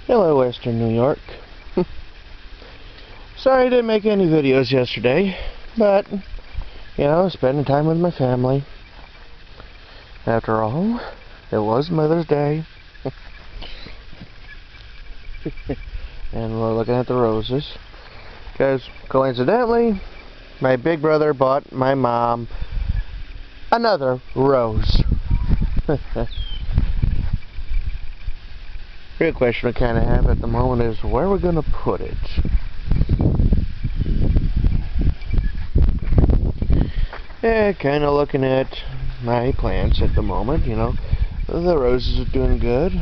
Hello, Western New York. Sorry I didn't make any videos yesterday, but, spending time with my family. After all, it was Mother's Day. And we're looking at the roses. Because, coincidentally, my big brother bought my mom another rose. Real question I kind of have at the moment is where we're going to put it. Yeah, kind of looking at my plants at the moment, The roses are doing good.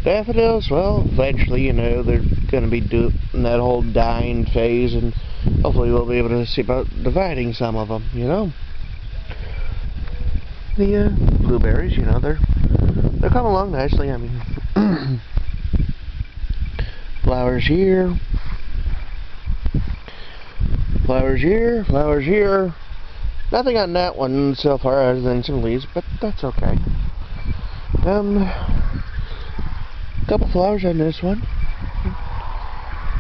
Daffodils, well, eventually, they're going to be doing that whole dying phase, and hopefully we'll be able to see about dividing some of them, The blueberries, they're coming along nicely. I mean, flowers here, flowers here, flowers here. Nothing on that one so far other than some leaves, but that's okay. Couple flowers on this one,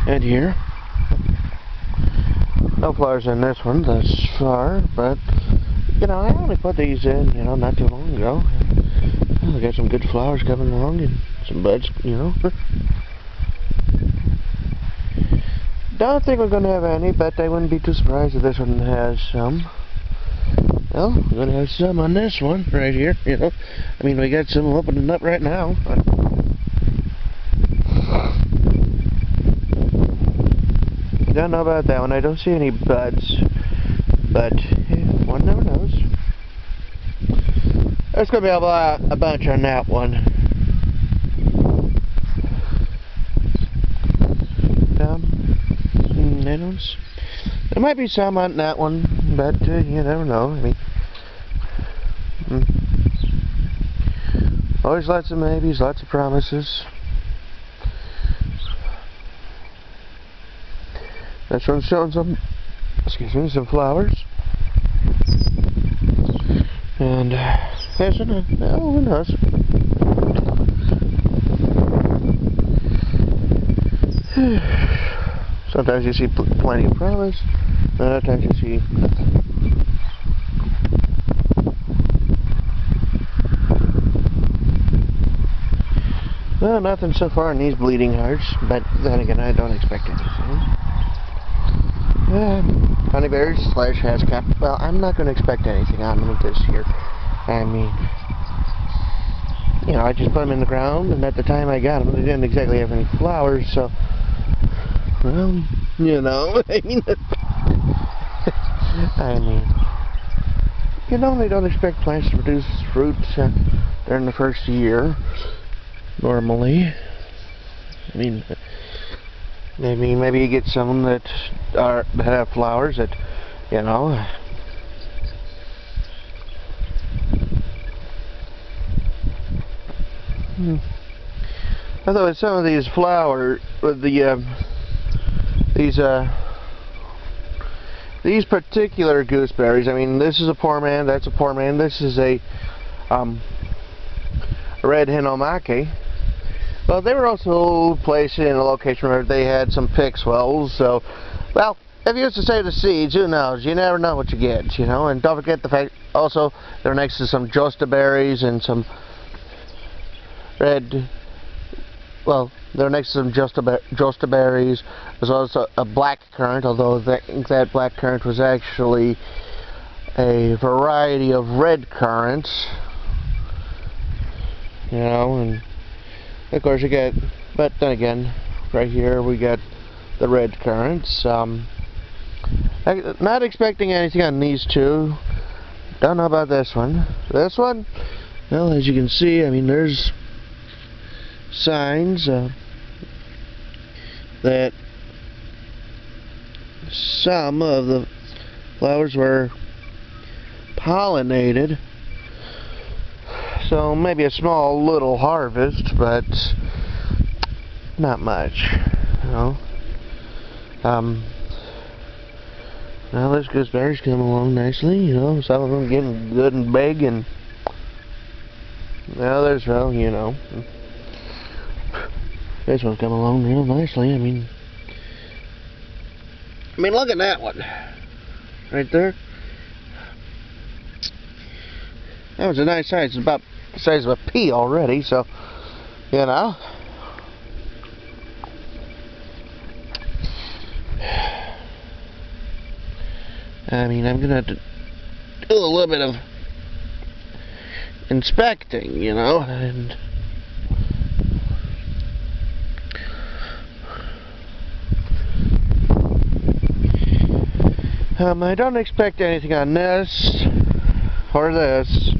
and here. No flowers on this one thus far, but I only put these in, not too long ago. I got some good flowers coming along and some buds, Don't think we're going to have any, but I wouldn't be too surprised if this one has some. Well, we're going to have some on this one right here, I mean, we got some opening up right now. Don't know about that one. I don't see any buds, but one never knows. There's going to be a bunch on that one. There might be some on that one, but you never know. I mean, always lots of maybes, lots of promises. This one's showing some flowers. And here's another. Oh, who knows? Sometimes you see plenty of promise, and other times you see nothing. Well, nothing so far in these bleeding hearts, but then again, I don't expect anything. Honeyberries / Haskap. Well, I'm not going to expect anything on them this year. I mean, I just put them in the ground, and at the time I got them, they didn't exactly have any flowers, so, well, I mean, they don't expect plants to produce fruit during the first year, normally. I mean, maybe you get some that have flowers that, Although with some of these flowers, with these particular gooseberries, I mean, this is a poor man, that's a poor man. This is a red Hinomaki. Well, they were also placed in a location where they had some pick swells, so, well, if you used to save the seeds, who knows? You never know what you get, and don't forget the fact, also, they're next to some Josta berries and some red, well, they're next to some Josta berries, as well as a black currant, although I think that black currant was actually a variety of red currants, and of course you get, but then again, right here we got the red currants. Not expecting anything on these two. Don't know about this one. This one, well, as you can see, I mean, there's signs that some of the flowers were pollinated. So maybe a small little harvest, but not much, Now this gooseberry's coming along nicely, some of them getting good and big, and the others, well, This one's coming along real nicely. I mean, look at that one. Right there. That was a nice size. It's about the size of a pea already, so, you know. I mean, I'm going to have to do a little bit of inspecting, you know, and I don't expect anything on this or this,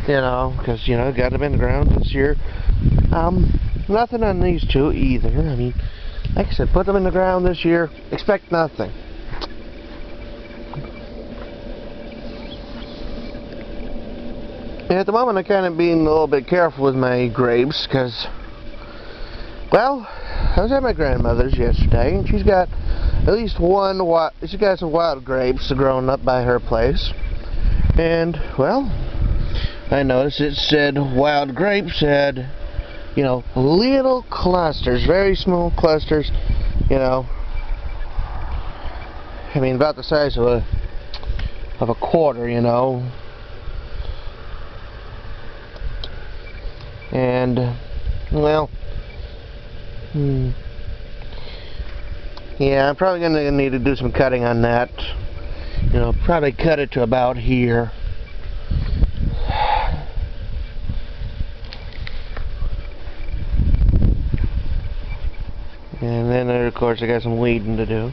you know, because, you know, got them in the ground this year. Nothing on these two either. I mean, like I said, put them in the ground this year, expect nothing. At the moment, I'm kind of being a little bit careful with my grapes, because, well, I was at my grandmother's yesterday, and she's got at least she's got some wild grapes growing up by her place. And, well, I noticed it said wild grapes had, you know, little clusters, very small clusters, you know. I mean, about the size of a quarter, you know. And, well, yeah, I'm probably going to need to do some cutting on that. You know, probably cut it to about here. And then, of course, I got some weeding to do.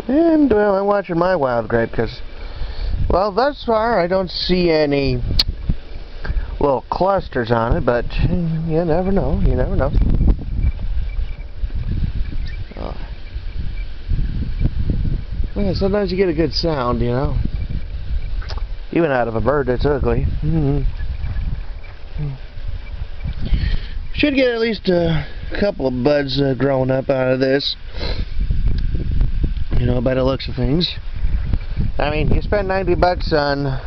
And, well, I'm watching my wild grape because, well, thus far I don't see any little clusters on it, but you never know, you never know. Oh. Yeah, sometimes you get a good sound, you know. Even out of a bird that's ugly. Should get at least a couple of buds growing up out of this. You know, by the looks of things. I mean, you spend $90 on a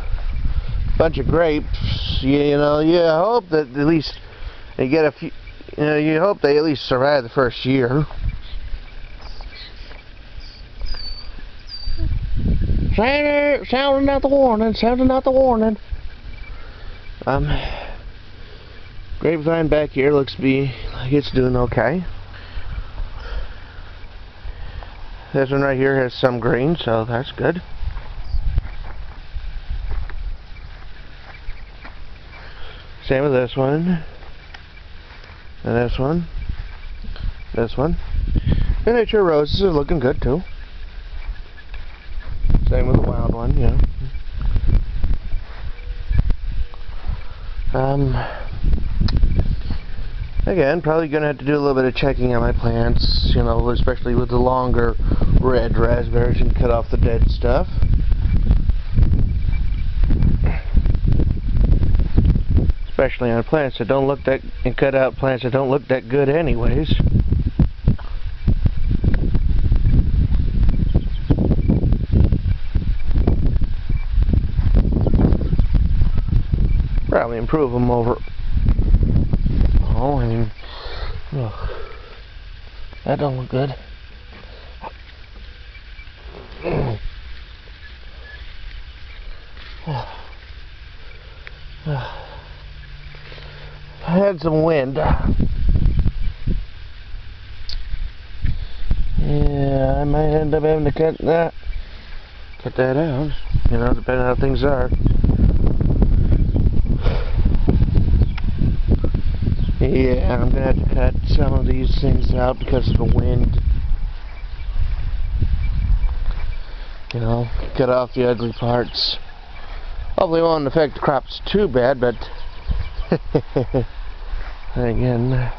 bunch of grapes, you know, you hope that at least they get a few, you know, you hope they at least survive the first year. Sounding out the warning, sounding out the warning. Grapevine back here looks to be like it's doing okay. This one right here has some green, so that's good. Same with this one. And this one. This one. Miniature roses are looking good too. Same with the wild one, yeah. Again, probably going to have to do a little bit of checking on my plants, you know, especially with the longer red raspberries, and cut off the dead stuff. Especially on plants that don't look that, and cut out plants that don't look that good anyways. Probably improve them over. Oh, I mean, ugh, that don't look good. I had some wind. Yeah, I might end up having to cut that out. You know, depending on how things are. Yeah, I'm gonna have to cut some of these things out because of the wind. You know, cut off the ugly parts. Hopefully it won't affect the crops too bad, but again,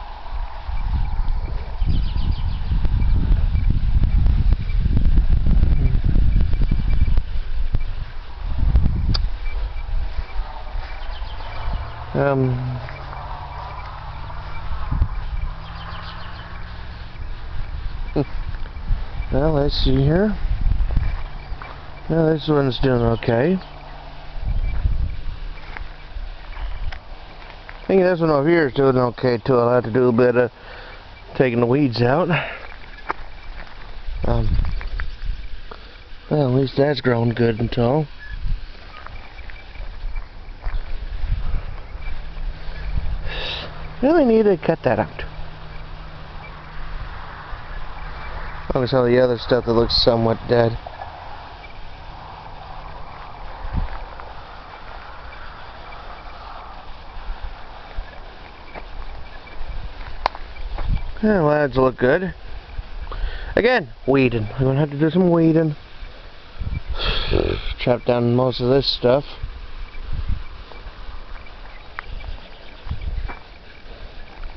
well, let's see here. Now this one's doing okay. I think this one over here is doing okay too. I'll have to do a bit of taking the weeds out. Well, at least that's grown good and tall. Really need to cut that out. Along with some of the other stuff that looks somewhat dead. Yeah, well, that's look good. Again, weeding. I'm gonna have to do some weeding. Chop down most of this stuff.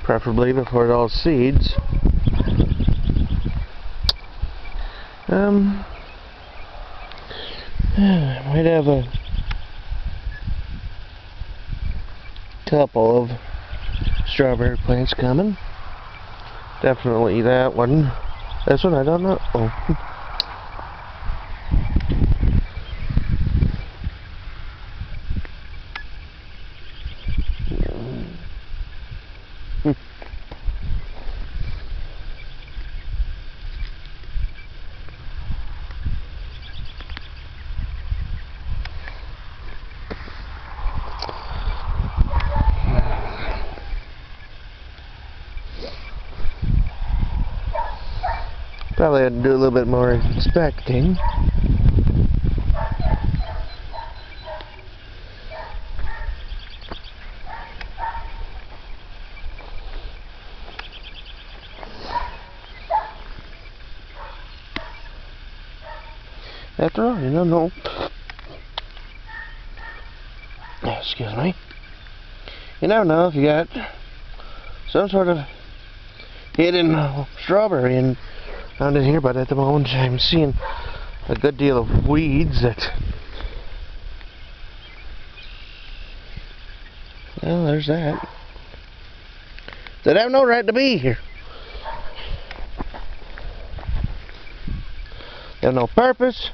Preferably before it all seeds. Might have a couple of strawberry plants coming. Definitely that one. This one I don't know. Oh. Probably have to do a little bit more inspecting. After all, you don't know. Excuse me. You never know if you got some sort of hidden strawberry around in here, but at the moment I'm seeing a good deal of weeds that, well, there's that have no right to be here. They have no purpose.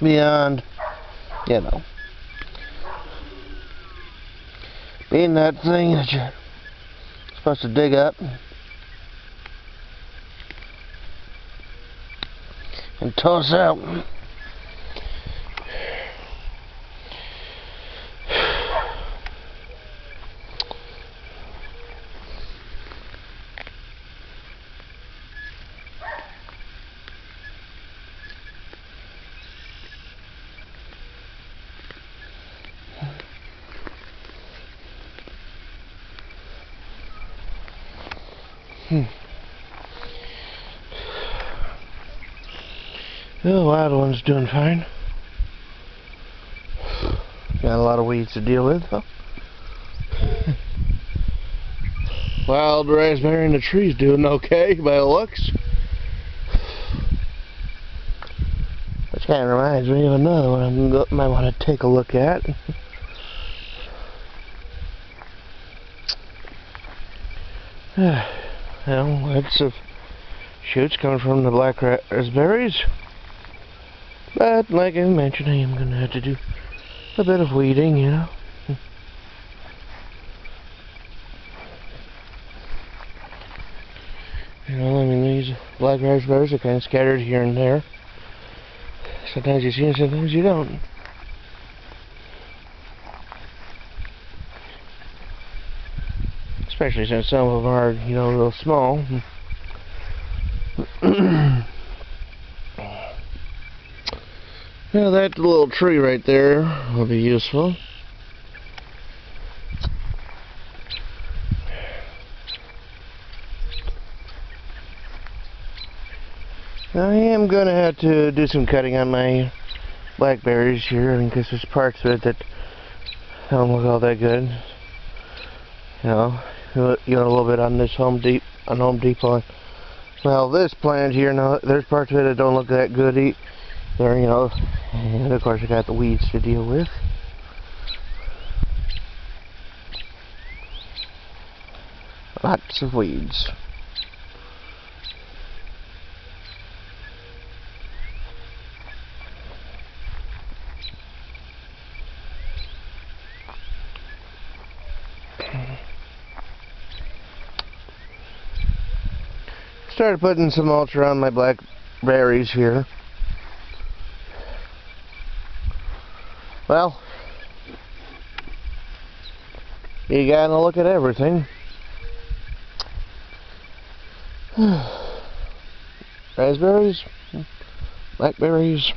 Beyond, you know, being that thing that you're supposed to dig up and toss out. The wild one's doing fine. Got a lot of weeds to deal with, though. Wild raspberry in the tree's doing okay by the looks. Which kind of reminds me of another one I might want to take a look at. Well, lots of shoots coming from the black raspberries. But, like I mentioned, I am going to have to do a bit of weeding, you know. You know, I mean, these black raspberries are kind of scattered here and there. Sometimes you see them, sometimes you don't. Especially since some of them are, you know, real small. Now that little tree right there will be useful. I am going to have to do some cutting on my blackberries here, I mean, because there's parts of it that don't look all that good. You know, a little bit on this Home Depot. Well, this plant here, now there's parts of it that don't look that good there, you know, and of course I got the weeds to deal with. Lots of weeds. Started putting some mulch around my blackberries here. Well, you gotta look at everything. Raspberries, blackberries.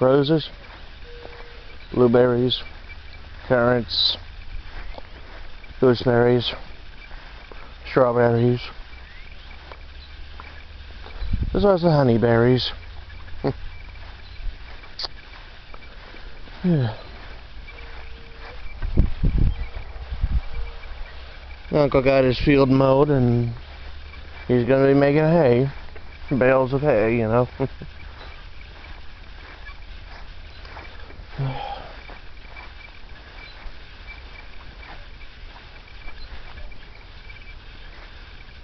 Roses, blueberries, currants, gooseberries, strawberries. There's also honeyberries. Yeah. Uncle got his field mowed and he's gonna be making hay. Bales of hay, you know.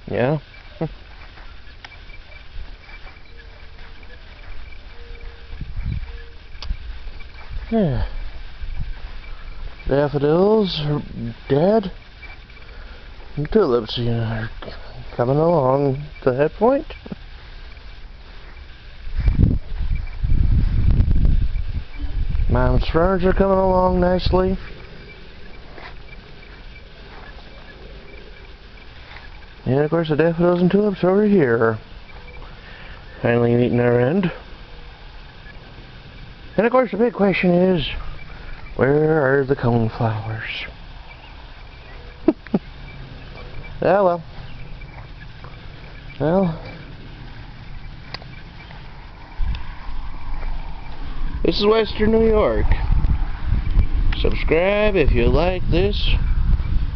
Yeah. Yeah. Daffodils are dead. And tulips, you know, are coming along to that point. Mom's ferns are coming along nicely. And of course the daffodils and tulips over here are finally meeting their end. And of course the big question is, where are the coneflowers? Oh well, this is Western New York. Subscribe if you like this.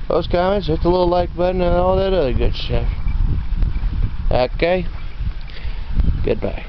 Post comments, hit the little like button and all that other good stuff. Okay? Goodbye.